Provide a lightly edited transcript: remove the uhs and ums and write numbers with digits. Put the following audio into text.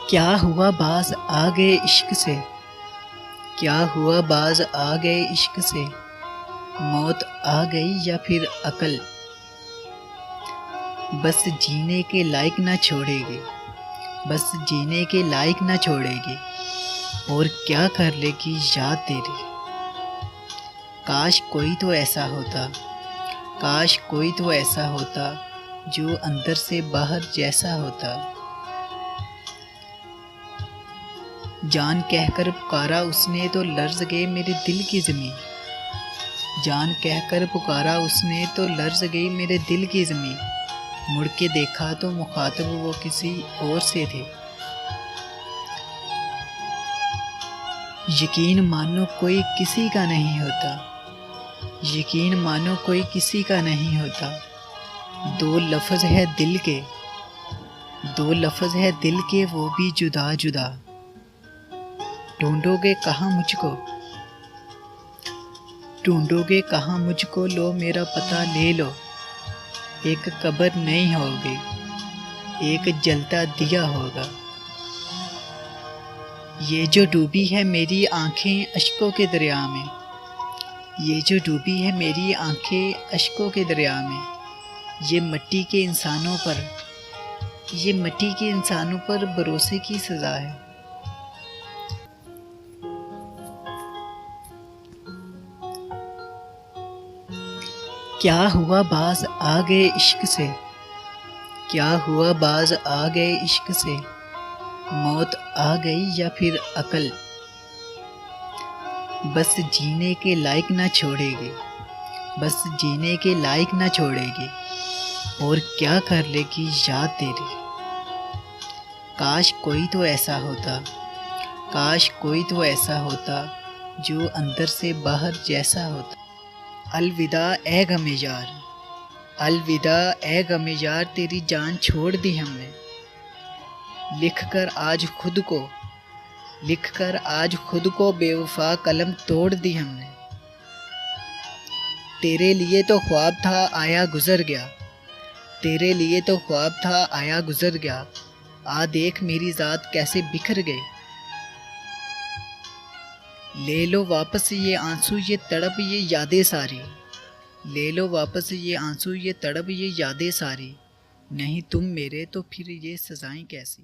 क्या हुआ बाज आ गए इश्क से, क्या हुआ बाज आ गए इश्क से, मौत आ गई या फिर अकल। बस जीने के लायक ना छोड़ेगी, बस जीने के लायक ना छोड़ेगी, और क्या कर लेगी याद तेरी। काश कोई तो ऐसा होता, काश कोई तो ऐसा होता, जो अंदर से बाहर जैसा होता। जान कहकर पुकारा उसने तो लर्ज़ गए मेरे दिल की ज़मीं, जान कहकर पुकारा उसने तो लर्ज़ गई मेरे दिल की ज़मीं। मुड़ के देखा तो मुखातब वो किसी और से थे। यकीन मानो कोई किसी का नहीं होता, यकीन मानो कोई किसी का नहीं होता। दो लफ्ज़ है दिल के, दो लफ्ज़ है दिल के, वो भी जुदा जुदा। ढूंढोगे कहाँ मुझको, ढूंढोगे कहाँ मुझको, लो मेरा पता ले लो। एक कब्र नहीं होगी, एक जलता दिया होगा। ये जो डूबी है मेरी आंखें अश्कों के दरिया में, ये जो डूबी है मेरी आंखें अश्कों के दरिया में। ये मिट्टी के इंसानों पर, ये मिट्टी के इंसानों पर भरोसे की सज़ा है। क्या हुआ बाज आ गए इश्क से, क्या हुआ बाज आ गए इश्क से, मौत आ गई या फिर अकल। बस जीने के लायक ना छोड़ेगी, बस जीने के लायक ना छोड़ेगी, और क्या कर लेगी याद तेरी। काश कोई तो ऐसा होता, काश कोई तो ऐसा होता, जो अंदर से बाहर जैसा होता। अलविदा ए गमे यार, अलविदा ए गमे यार, तेरी जान छोड़ दी हमने। लिखकर आज खुद को, लिखकर आज खुद को बेवफा कलम तोड़ दी हमने। तेरे लिए तो ख्वाब था आया गुजर गया, तेरे लिए तो ख्वाब था आया गुजर गया। आ देख मेरी ज़ात कैसे बिखर गए। ले लो वापस ये आंसू ये तड़प ये यादें सारी, ले लो वापस ये आंसू ये तड़प ये यादें सारी। नहीं तुम मेरे तो फिर ये सज़ाएं कैसी।